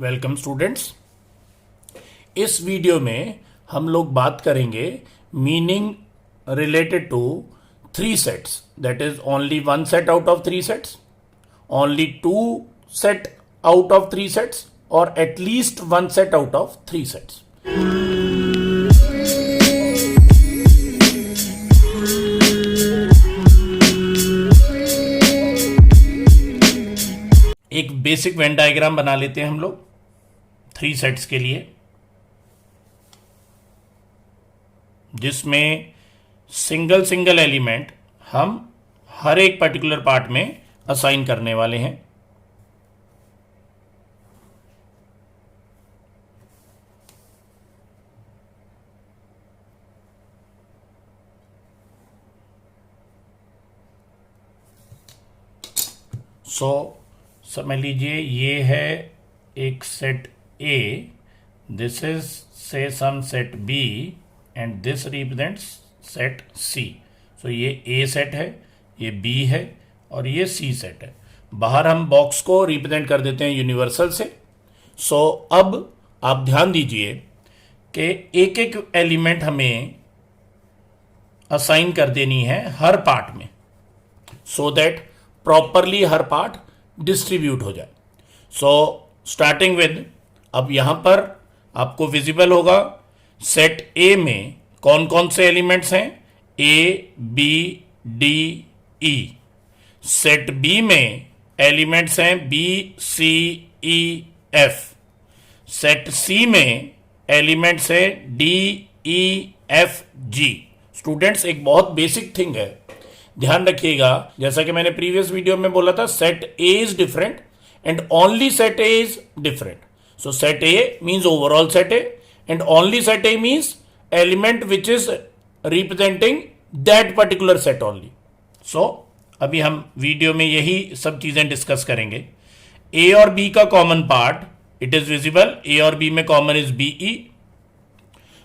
Welcome students. इस video में हम लोग बात करेंगे meaning related to three sets, that is only one set out of three sets, only two set out of three sets और at least one set out of three sets. एक basic Venn diagram बना लेते हैं हम लोग three sets के लिए, जिसमें सिंगल सिंगल एलिमेंट हम हर एक पर्टिकुलर पार्ट में असाइन करने वाले हैं। समझ लीजिए ये है एक set A, this is say some set B and this represents set C. So ये ए सेट है, ये बी है और ये सी सेट है। बाहर हम बॉक्स को रिप्रेजेंट कर देते हैं यूनिवर्सल से। अब आप ध्यान दीजिए कि एक एक एलिमेंट हमें असाइन कर देनी है हर पार्ट में, so that properly her part distribute हो जाए। स्टार्टिंग विद, अब यहां पर आपको विजिबल होगा सेट ए में कौन कौन से एलिमेंट्स हैं, A B D E. Set B में एलिमेंट्स हैं B C E F. Set C में एलिमेंट्स हैं D E F G. Students, एक बहुत बेसिक थिंग है, ध्यान रखिएगा। जैसा कि मैंने प्रीवियस वीडियो में बोला था, set A is different and only set A is different. So set A means overall set A and only set A means element which is representing that particular set only. अभी हम video में यही सब चीजें discuss करेंगे। ए और B का common part, it is visible, A और बी में कॉमन इज बीई।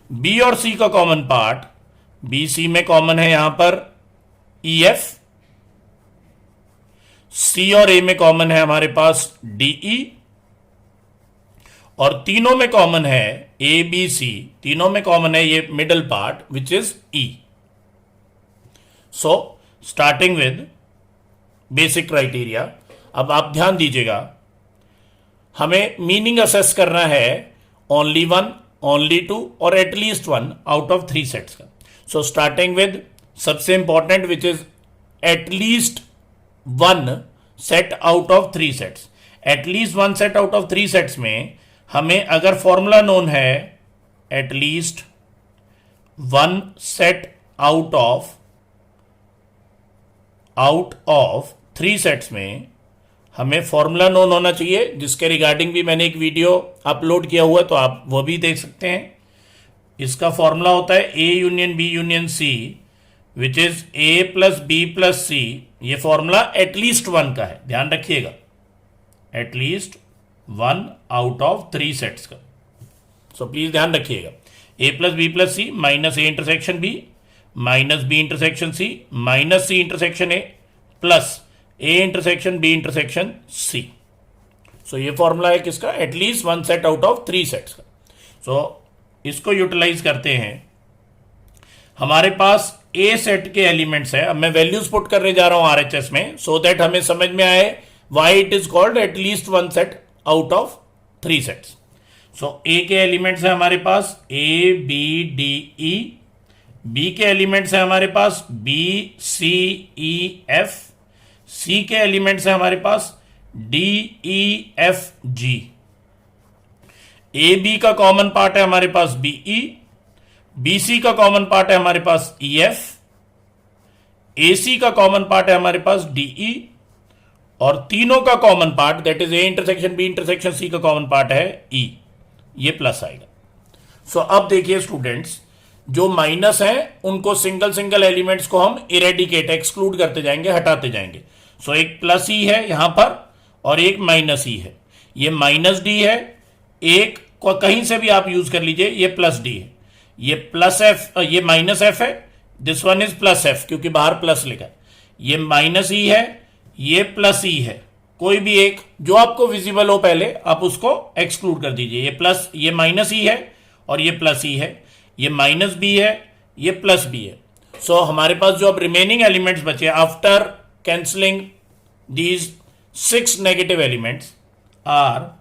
बी और सी का कॉमन पार्ट, बी सी में कॉमन है यहां पर ई एफ। सी और ए में कॉमन है हमारे पास डीई और तीनों में कॉमन है ए बी सी, तीनों में कॉमन है ये middle part which is E. Starting with basic criteria, अब आप ध्यान दीजिएगा, हमें मीनिंग असेस करना है ओनली वन, ओनली टू और at least one out of three sets का। स्टार्टिंग विद सबसे important which is at least one set out of three sets. At least one set out of three sets में हमें अगर formula known है at least one set out of three sets में हमें formula known होना चाहिए, जिसके रिगार्डिंग भी मैंने एक वीडियो अपलोड किया हुआ है, तो आप वो भी देख सकते हैं। इसका फॉर्मूला होता है A union B union C which is A plus B plus C. ये फॉर्मूला एटलीस्ट वन का है, ध्यान रखिएगा, at least one out of three sets का। प्लीज ध्यान रखिएगा, A plus B plus C minus A intersection B minus B intersection C minus C intersection A plus A intersection B intersection C. ये formula है किसका, at least one set out of three sets का। इसको utilise करते हैं। हमारे पास ए set के एलिमेंट्स है, अब मैं वैल्यूज पुट करने जा रहा हूं आरएचएस में, सो दैट हमें समझ में आए why it is called at least one set out of three sets. A के एलिमेंट्स है हमारे पास A B D E. B के एलिमेंट्स है हमारे पास बी सी ई एफ। सी के एलिमेंट्स है हमारे पास D E F G. A B का कॉमन पार्ट है हमारे पास बीई। बी सी का कॉमन पार्ट है हमारे पास ई एफ। ए सी का कॉमन पार्ट है हमारे पास डीई और तीनों का common part that is A intersection B intersection C का कॉमन पार्ट है ई। ये प्लस आएगा। अब देखिए स्टूडेंट्स, जो माइनस है उनको सिंगल सिंगल एलिमेंट्स को हम इरेडिकेट एक्सक्लूड करते जाएंगे, हटाते जाएंगे। एक प्लस ई है यहां पर और एक माइनस ई है। ये माइनस डी है, एक को कहीं से भी आप यूज कर लीजिए, ये प्लस डी है। ये प्लस एफ, ये माइनस एफ है, this one is plus F क्योंकि बाहर प्लस लिखा है। ये माइनस ई है, ये प्लस ई है, कोई भी एक जो आपको विजिबल हो पहले आप उसको एक्सक्लूड कर दीजिए। ये प्लस, ये माइनस ही है और ये प्लस ही है, ये माइनस भी है, ये प्लस भी है। सो हमारे पास जो अब रिमेनिंग एलिमेंट्स बचे after cancelling these 6 negative elements are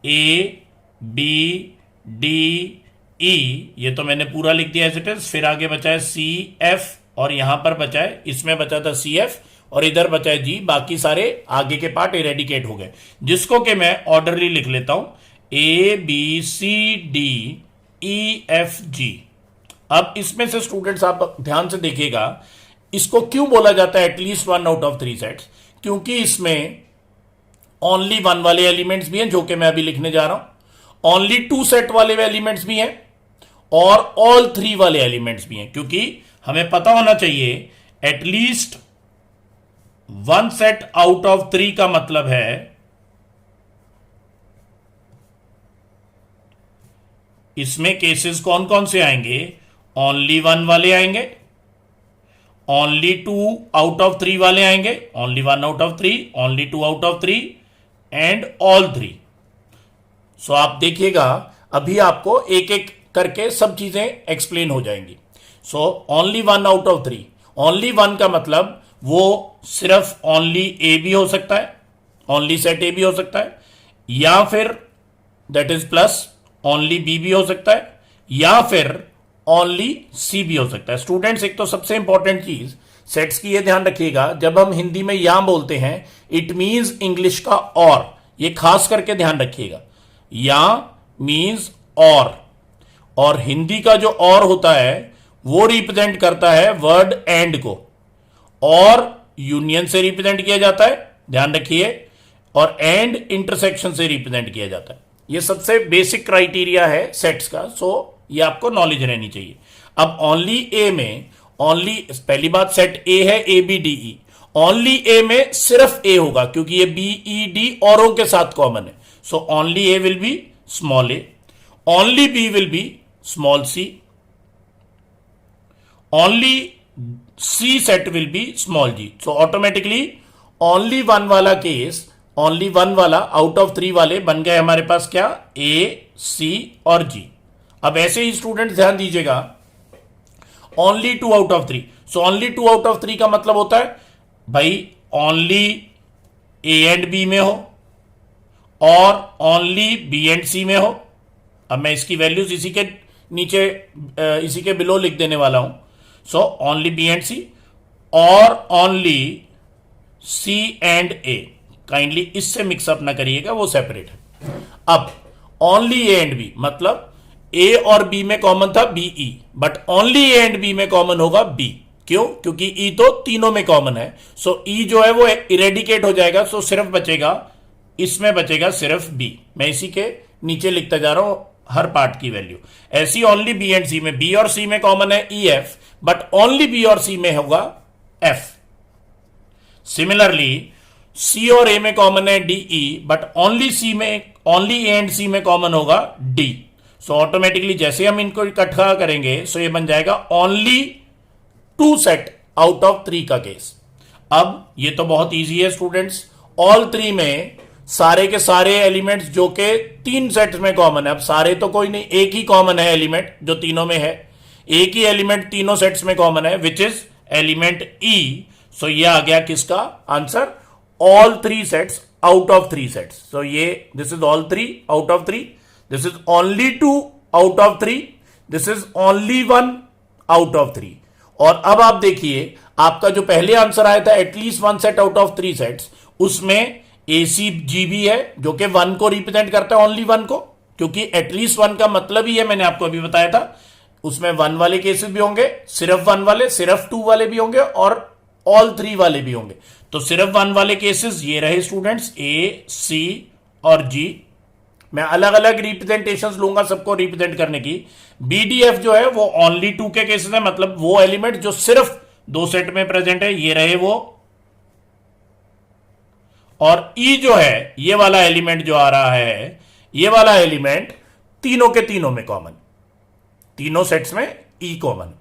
A B D E, ये तो मैंने पूरा लिख दिया एज इट इज। फिर आगे बचा है सी एफ और यहां पर बचा है, इसमें बचा था सी एफ और इधर बचा है जी। बाकी सारे आगे के पार्ट इरेडिकेट हो गए, जिसको कि मैं ऑर्डरली लिख लेता हूं, A B C D E F G. अब इसमें से स्टूडेंट्स आप ध्यान से देखिएगा, इसको क्यों बोला जाता है एटलीस्ट 1 आउट ऑफ 3 सेट्स? क्योंकि इसमें ओनली 1 वाले एलिमेंट्स भी हैं जो कि मैं अभी लिखने जा रहा हूं, ओनली 2 सेट वाले एलिमेंट्स भी हैं और ऑल 3 वाले एलिमेंट्स भी हैं। क्योंकि हमें पता होना चाहिए एटलीस्ट 1 सेट आउट ऑफ 3 का मतलब है इसमें केसेस कौन कौन से आएंगे? ओनली 1 वाले आएंगे, ओनली 2 आउट ऑफ 3 वाले आएंगे, only 1 out of 3, only 2 out of 3 and all 3। सो आप देखिएगा अभी आपको एक एक करके सब चीजें एक्सप्लेन हो जाएंगी। So only 1 out of 3, only 1 का मतलब वो सिर्फ ओनली ए भी हो सकता है, ओनली सेट ए भी हो सकता है, या फिर that is plus only B भी हो सकता है, या फिर ओनली सी भी हो सकता है। स्टूडेंट्स एक तो सबसे इंपॉर्टेंट चीज सेट्स की ये ध्यान रखिएगा, जब हम हिंदी में या बोलते हैं इट मीन्स इंग्लिश का और, ये खास करके ध्यान रखिएगा। या मीन्स और हिंदी का जो और होता है वो रिप्रेजेंट करता है वर्ड एंड को, और यूनियन से रिप्रेजेंट किया जाता है, ध्यान रखिए, और एंड इंटरसेक्शन से रिप्रेजेंट किया जाता है। ये सबसे बेसिक क्राइटेरिया है सेट्स का, सो ये आपको नॉलेज रहनी चाहिए। अब ओनली ए में, ओनली पहली बात सेट ए है A B D E, only A में सिर्फ ए होगा क्योंकि ये बी ई डी औरों के साथ कॉमन है। So only A will be small a, only b will be small c, only c set will be small g. So automatically only 1 वाला केस, ओनली 1 वाला आउट ऑफ 3 वाले बन गए हमारे पास क्या? ए सी और जी। अब ऐसे ही स्टूडेंट ध्यान दीजिएगा, only 2 out of 3। So only 2 out of 3 का मतलब होता है भाई ओनली ए एंड बी में हो और ओनली बी एंड सी में हो। अब मैं इसकी वैल्यूज इसी के नीचे इसी के बिलो लिख देने वाला हूं। So only B and C और only C and A. Kindly इससे मिक्सअप ना करिएगा, वो सेपरेट है। अब ओनली ए एंड बी मतलब ए और बी में कॉमन था B E, but only A and B में कॉमन होगा बी। क्यों? क्योंकि ई तो तीनों में कॉमन है। सो ई जो है वो इरेडिकेट हो जाएगा, सो सिर्फ बचेगा, इसमें बचेगा सिर्फ बी। मैं इसी के नीचे लिखता जा रहा हूं हर पार्ट की वैल्यू। ऐसी ओनली बी एंड सी में, बी और सी में कॉमन है E F, but only B और सी में होगा एफ। सिमिलरली सी और ए में कॉमन है डी ई, बट ओनली सी में, ओनली ए एंड सी में कॉमन होगा डी। सो ऑटोमेटिकली जैसे हम इनको इकट्ठा करेंगे सो ये बन जाएगा ओनली 2 सेट आउट ऑफ 3 का केस। अब ये तो बहुत इजी है स्टूडेंट्स, ऑल 3 में सारे के सारे एलिमेंट्स जो के 3 सेट्स में कॉमन है। अब सारे तो कोई नहीं, एक ही कॉमन है एलिमेंट जो तीनों में है, एक ही एलिमेंट तीनों सेट्स में कॉमन है विच इज एलिमेंट ई। सो ये आ गया किसका answer? All 3 sets out of 3 sets. So ये this is all 3 out of 3, this is only 2 out of 3, this is only 1 out of 3। और अब आप देखिए आपका जो पहले आंसर आया था at least 1 set out of 3 sets, उसमें ए सी जी भी है जो कि 1 को रिप्रेजेंट करता है, ओनली 1 को, क्योंकि एटलीस्ट 1 का मतलब ही है, मैंने आपको अभी बताया था। उसमें 1 वाले केसेस भी होंगे, सिर्फ 1 वाले, सिर्फ 2 वाले भी होंगे और ऑल 3 वाले भी होंगे। तो सिर्फ 1 वाले केसेस ये रहे स्टूडेंट्स, ए सी और जी। मैं अलग अलग रिप्रेजेंटेशंस लूंगा सबको रिप्रेजेंट करने की। बीडीएफ जो है वो ओनली 2 के केसेस है, मतलब वो एलिमेंट जो सिर्फ 2 सेट में प्रेजेंट है, ये रहे वो। और ई जो है ये वाला एलिमेंट जो आ रहा है, ये वाला एलिमेंट तीनों के तीनों में कॉमन, तीनों सेट्स में ई कॉमन।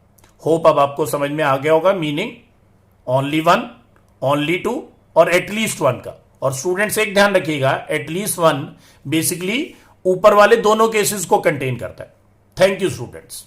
होप अब आपको समझ में आ गया होगा मीनिंग ओनली 1, ओनली 2 और एटलीस्ट 1 का। और स्टूडेंट्स एक ध्यान रखिएगा, एटलीस्ट वन बेसिकली ऊपर वाले दोनों केसेस को कंटेन करता है। Thank you students.